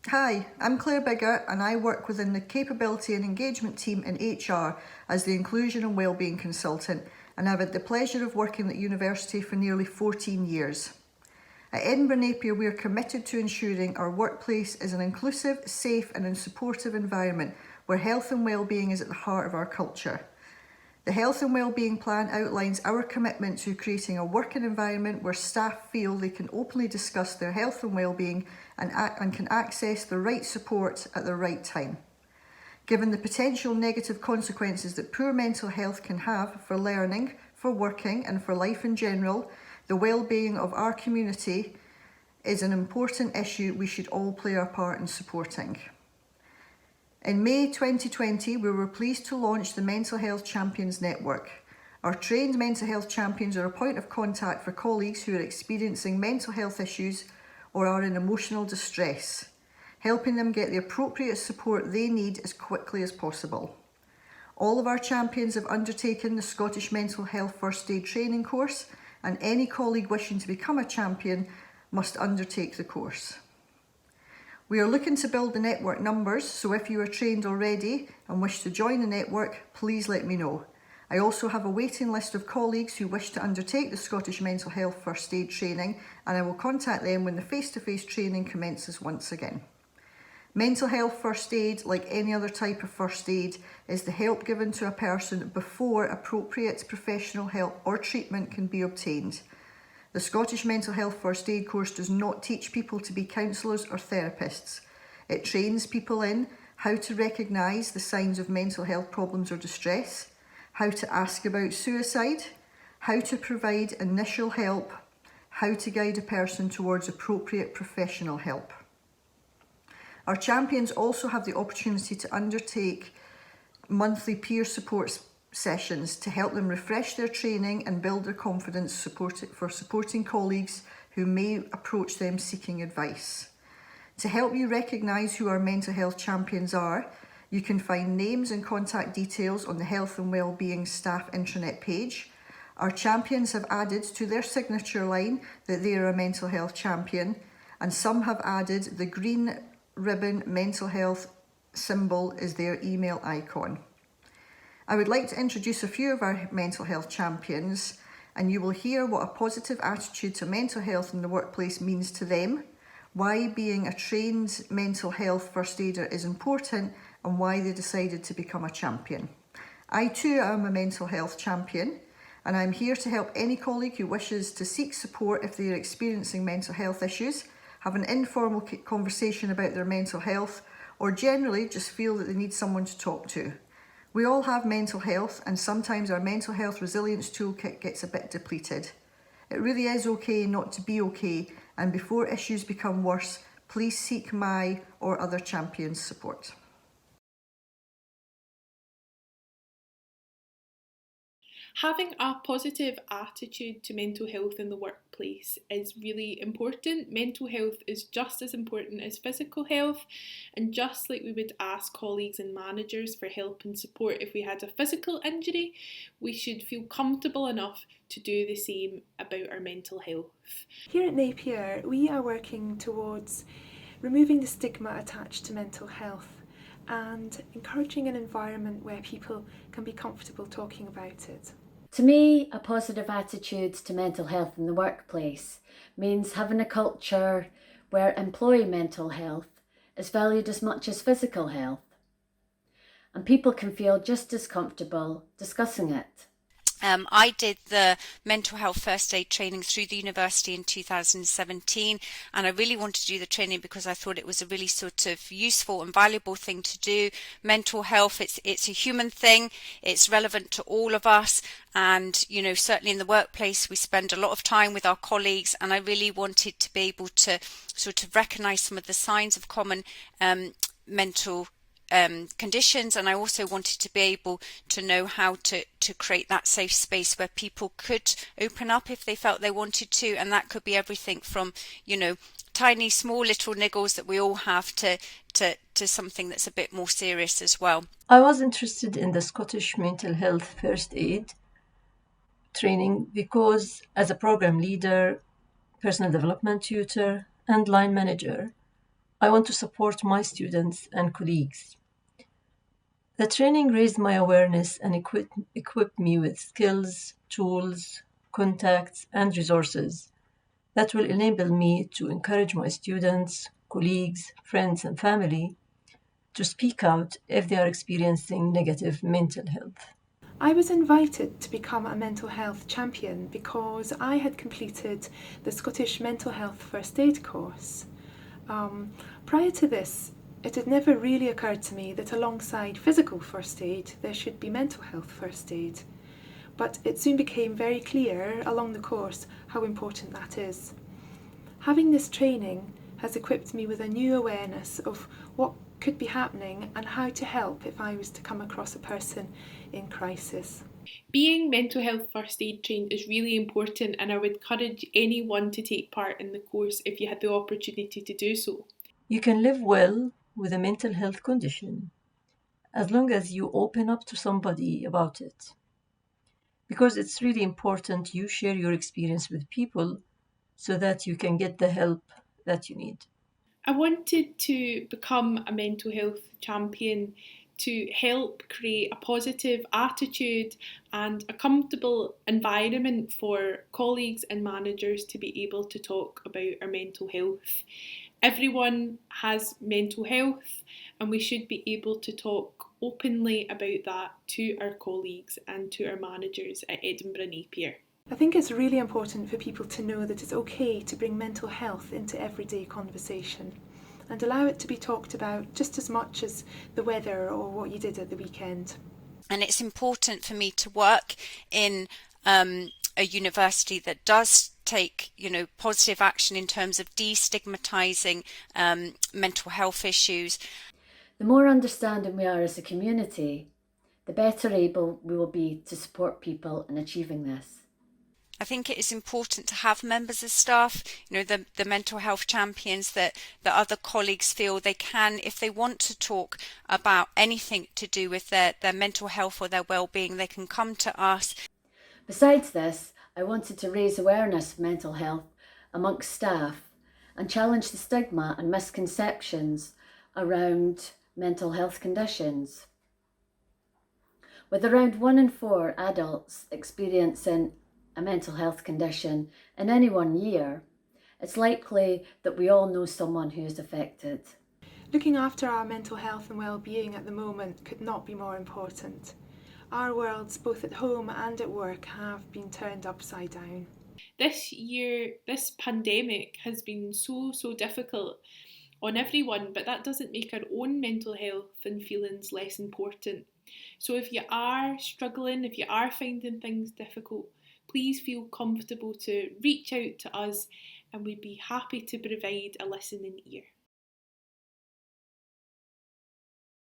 Hi, I'm Claire Bigger and I work within the Capability and Engagement team in HR as the Inclusion and Wellbeing Consultant, and I've had the pleasure of working at university for nearly 14 years. At Edinburgh Napier, we are committed to ensuring our workplace is an inclusive, safe and supportive environment where health and wellbeing is at the heart of our culture. The Health and Wellbeing Plan outlines our commitment to creating a working environment where staff feel they can openly discuss their health and wellbeing and can access the right support at the right time. Given the potential negative consequences that poor mental health can have for learning, for working and for life in general, the well-being of our community is an important issue we should all play our part in supporting. In May 2020, we were pleased to launch the Mental Health Champions Network. Our trained mental health champions are a point of contact for colleagues who are experiencing mental health issues or are in emotional distress, helping them get the appropriate support they need as quickly as possible. All of our champions have undertaken the Scottish Mental Health First Aid training course, and any colleague wishing to become a champion must undertake the course. We are looking to build the network numbers, so if you are trained already and wish to join the network, please let me know. I also have a waiting list of colleagues who wish to undertake the Scottish Mental Health First Aid training, and I will contact them when the face-to-face training commences once again. Mental health first aid, like any other type of first aid, is the help given to a person before appropriate professional help or treatment can be obtained. The Scottish Mental Health First Aid course does not teach people to be counsellors or therapists. It trains people in how to recognise the signs of mental health problems or distress, how to ask about suicide, how to provide initial help, how to guide a person towards appropriate professional help. Our champions also have the opportunity to undertake monthly peer support sessions to help them refresh their training and build their confidence for supporting colleagues who may approach them seeking advice. To help you recognise who our mental health champions are, you can find names and contact details on the Health and Wellbeing staff intranet page. Our champions have added to their signature line that they are a mental health champion, and some have added the green ribbon mental health symbol as their email icon. I would like to introduce a few of our mental health champions, and you will hear what a positive attitude to mental health in the workplace means to them, why being a trained mental health first aider is important, and why they decided to become a champion. I too am a mental health champion, and I'm here to help any colleague who wishes to seek support if they are experiencing mental health issues, have an informal conversation about their mental health, or generally just feel that they need someone to talk to. We all have mental health, and sometimes our mental health resilience toolkit gets a bit depleted. It really is okay not to be okay, and before issues become worse, please seek my or other champions' support. Having a positive attitude to mental health in the workplace is really important. Mental health is just as important as physical health, and just like we would ask colleagues and managers for help and support if we had a physical injury, we should feel comfortable enough to do the same about our mental health. Here at Napier, we are working towards removing the stigma attached to mental health and encouraging an environment where people can be comfortable talking about it. To me, a positive attitude to mental health in the workplace means having a culture where employee mental health is valued as much as physical health, and people can feel just as comfortable discussing it. I did the mental health first aid training through the university in 2017, and I really wanted to do the training because I thought it was a really sort of useful and valuable thing to do. Mental health, it's a human thing, it's relevant to all of us, and certainly in the workplace we spend a lot of time with our colleagues, and I really wanted to be able to sort of recognise some of the signs of common mental conditions, and I also wanted to be able to know how to create that safe space where people could open up if they felt they wanted to, and that could be everything from tiny small little niggles that we all have to something that's a bit more serious as well. I was interested in the Scottish Mental Health First Aid training because as a program leader, personal development tutor and line manager, I want to support my students and colleagues. The training raised my awareness and equipped me with skills, tools, contacts, and resources that will enable me to encourage my students, colleagues, friends, and family to speak out if they are experiencing negative mental health. I was invited to become a mental health champion because I had completed the Scottish Mental Health First Aid course. Prior to this, it had never really occurred to me that alongside physical first aid, there should be mental health first aid. But it soon became very clear along the course how important that is. Having this training has equipped me with a new awareness of what could be happening and how to help if I was to come across a person in crisis. Being mental health first aid trained is really important, and I would encourage anyone to take part in the course if you had the opportunity to do so. You can live well with a mental health condition as long as you open up to somebody about it. Because it's really important you share your experience with people so that you can get the help that you need. I wanted to become a mental health champion to help create a positive attitude and a comfortable environment for colleagues and managers to be able to talk about our mental health. Everyone has mental health, and we should be able to talk openly about that to our colleagues and to our managers at Edinburgh Napier. I think it's really important for people to know that it's okay to bring mental health into everyday conversation and allow it to be talked about just as much as the weather or what you did at the weekend. And it's important for me to work in a university that does take, positive action in terms of destigmatizing mental health issues. The more understanding we are as a community, the better able we will be to support people in achieving this. I think it is important to have members of staff, the mental health champions that other colleagues feel they can, if they want to talk about anything to do with their mental health or their well-being, they can come to us. Besides this, I wanted to raise awareness of mental health amongst staff and challenge the stigma and misconceptions around mental health conditions. With around 1 in 4 adults experiencing a mental health condition in any one year, it's likely that we all know someone who is affected. Looking after our mental health and well-being at the moment could not be more important. Our worlds, both at home and at work, have been turned upside down. This year, this pandemic has been so difficult on everyone, but that doesn't make our own mental health and feelings less important. So if you are struggling, if you are finding things difficult, please feel comfortable to reach out to us, and we'd be happy to provide a listening ear.